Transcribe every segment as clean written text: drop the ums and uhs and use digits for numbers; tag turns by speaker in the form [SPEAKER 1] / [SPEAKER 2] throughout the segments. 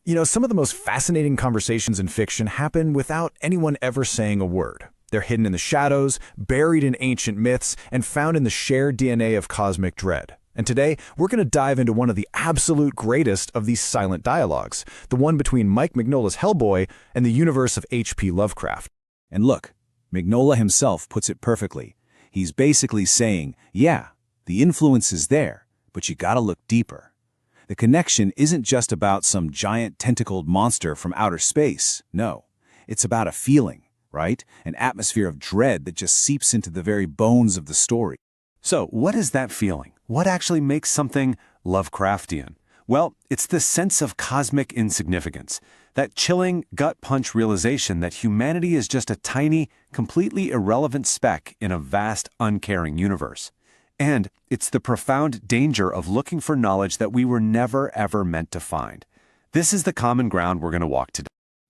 [SPEAKER 1] You know, some of the most fascinating conversations in fiction happen without anyone ever saying a word. They're hidden in the shadows, buried in ancient myths, and found in the shared DNA of cosmic dread. And today, we're going to dive into one of the absolute greatest of these silent dialogues, the one between Mike Mignola's Hellboy and the universe of H.P. Lovecraft.
[SPEAKER 2] And look, Mignola himself puts it perfectly. He's basically saying, yeah, the influence is there, but you gotta look deeper. The connection isn't just about some giant tentacled monster from outer space. No, it's about a feeling, right? An atmosphere of dread that just seeps into the very bones of the story.
[SPEAKER 3] So, what is that feeling? What actually makes something Lovecraftian? Well, it's the sense of cosmic insignificance, that chilling, gut-punch realization that humanity is just a tiny, completely irrelevant speck in a vast, uncaring universe. And it's the profound danger of looking for knowledge that we were never, ever meant to find. This is the common ground we're going to walk today.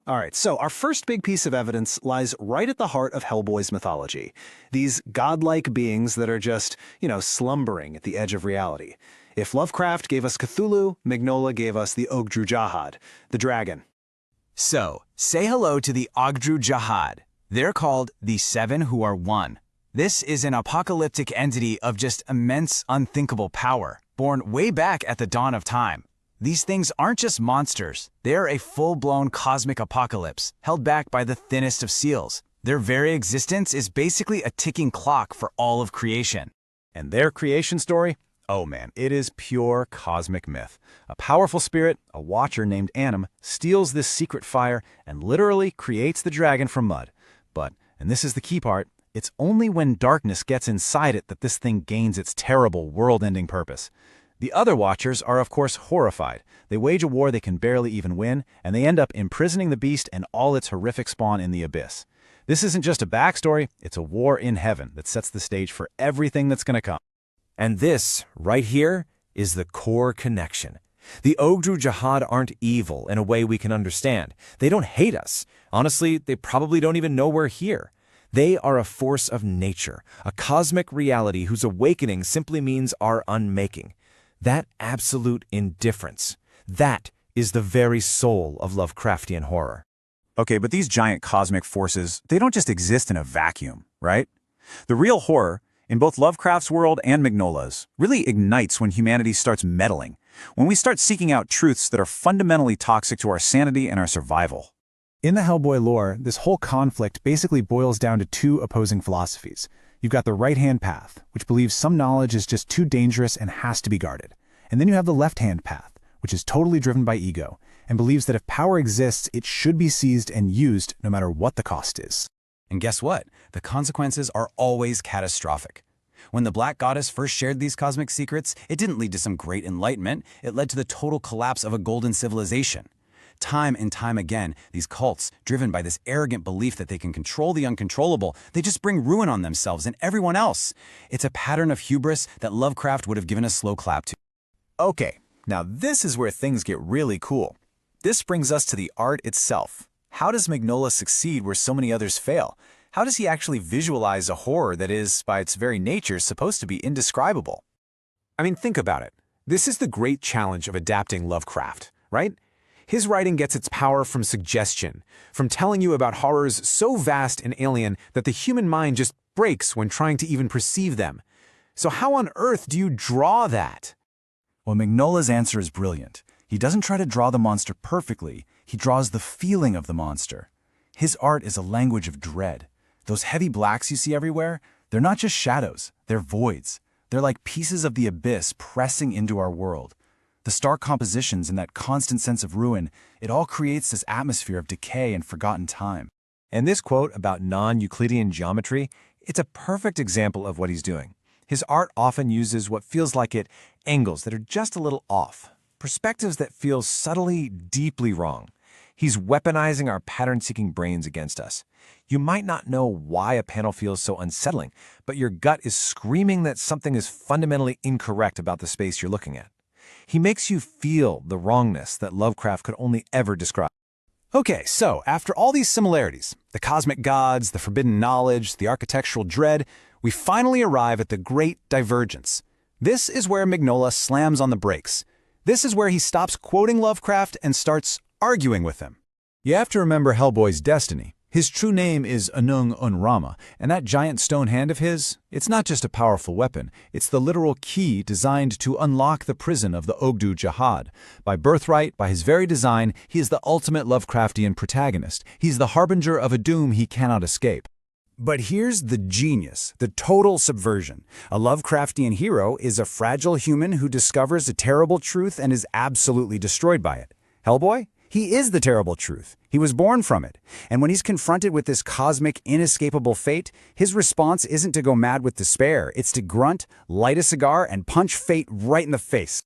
[SPEAKER 1] All right, so our first big piece of evidence lies right at the heart of Hellboy's mythology. These godlike beings that are just, slumbering at the edge of reality. If Lovecraft gave us Cthulhu, Mignola gave us the Ogdru Jahad, the dragon.
[SPEAKER 4] So, say hello to the Ogdru Jahad. They're called the Seven Who Are One. This is an apocalyptic entity of just immense, unthinkable power, born way back at the dawn of time. These things aren't just monsters. They're a full-blown cosmic apocalypse, held back by the thinnest of seals. Their very existence is basically a ticking clock for all of creation.
[SPEAKER 1] And their creation story? Oh man, it is pure cosmic myth. A powerful spirit, a watcher named Anim, steals this secret fire and literally creates the dragon from mud. But, and this is the key part, it's only when darkness gets inside it that this thing gains its terrible, world-ending purpose. The other Watchers are of course horrified. They wage a war they can barely even win, and they end up imprisoning the beast and all its horrific spawn in the abyss. This isn't just a backstory, it's a war in heaven that sets the stage for everything that's going to come.
[SPEAKER 5] And this, right here, is the core connection. The Ogdru Jahad aren't evil in a way we can understand. They don't hate us. Honestly, they probably don't even know we're here. They are a force of nature, a cosmic reality whose awakening simply means our unmaking. That absolute indifference, that is the very soul of Lovecraftian horror.
[SPEAKER 2] Okay, but these giant cosmic forces, they don't just exist in a vacuum, right? The real horror, in both Lovecraft's world and Mignola's, really ignites when humanity starts meddling, when we start seeking out truths that are fundamentally toxic to our sanity and our survival.
[SPEAKER 1] In the Hellboy lore, this whole conflict basically boils down to two opposing philosophies. You've got the right-hand path, which believes some knowledge is just too dangerous and has to be guarded. And then you have the left-hand path, which is totally driven by ego, and believes that if power exists, it should be seized and used no matter what the cost is.
[SPEAKER 4] And guess what? The consequences are always catastrophic. When the Black Goddess first shared these cosmic secrets, it didn't lead to some great enlightenment. It led to the total collapse of a golden civilization. Time and time again, these cults, driven by this arrogant belief that they can control the uncontrollable, they just bring ruin on themselves and everyone else. It's a pattern of hubris that Lovecraft would have given a slow clap to.
[SPEAKER 1] Okay, now this is where things get really cool. This brings us to the art itself. How does Mignola succeed where so many others fail? How does he actually visualize a horror that is, by its very nature, supposed to be indescribable?
[SPEAKER 6] I mean, think about it. This is the great challenge of adapting Lovecraft, right? His writing gets its power from suggestion, from telling you about horrors so vast and alien that the human mind just breaks when trying to even perceive them. So how on earth do you draw that?
[SPEAKER 2] Well, Mignola's answer is brilliant. He doesn't try to draw the monster perfectly, he draws the feeling of the monster. His art is a language of dread. Those heavy blacks you see everywhere, they're not just shadows, they're voids. They're like pieces of the abyss pressing into our world. The stark compositions and that constant sense of ruin, it all creates this atmosphere of decay and forgotten time.
[SPEAKER 5] And this quote about non-Euclidean geometry, it's a perfect example of what he's doing. His art often uses what feels like angles that are just a little off, perspectives that feel subtly, deeply wrong. He's weaponizing our pattern-seeking brains against us. You might not know why a panel feels so unsettling, but your gut is screaming that something is fundamentally incorrect about the space you're looking at. He makes you feel the wrongness that Lovecraft could only ever describe.
[SPEAKER 1] Okay, so after all these similarities, the cosmic gods, the forbidden knowledge, the architectural dread, we finally arrive at the great divergence. This is where Mignola slams on the brakes. This is where he stops quoting Lovecraft and starts arguing with him. You have to remember Hellboy's destiny. His true name is Anung Unrama, and that giant stone hand of his, it's not just a powerful weapon, it's the literal key designed to unlock the prison of the Ogdru Jahad. By birthright, by his very design, he is the ultimate Lovecraftian protagonist. He's the harbinger of a doom he cannot escape.
[SPEAKER 7] But here's the genius, the total subversion. A Lovecraftian hero is a fragile human who discovers a terrible truth and is absolutely destroyed by it. Hellboy? He is the terrible truth. He was born from it. And when he's confronted with this cosmic, inescapable fate, his response isn't to go mad with despair. It's to grunt, light a cigar, and punch fate right in the face.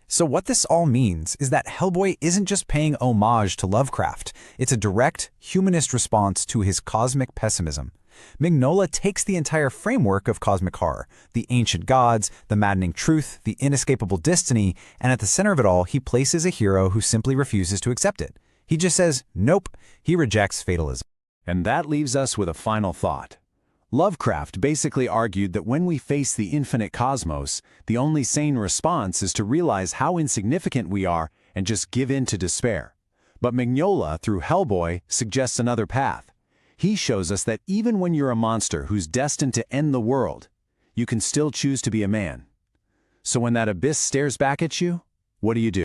[SPEAKER 4] So what this all means is that Hellboy isn't just paying homage to Lovecraft. It's a direct, humanist response to his cosmic pessimism. Mignola takes the entire framework of cosmic horror, the ancient gods, the maddening truth, the inescapable destiny, and at the center of it all, he places a hero who simply refuses to accept it. He just says, nope, he rejects fatalism.
[SPEAKER 3] And that leaves us with a final thought. Lovecraft basically argued that when we face the infinite cosmos, the only sane response is to realize how insignificant we are and just give in to despair. But Mignola, through Hellboy, suggests another path. He shows us that even when you're a monster who's destined to end the world, you can still choose to be a man. So when that abyss stares back at you, what do you do?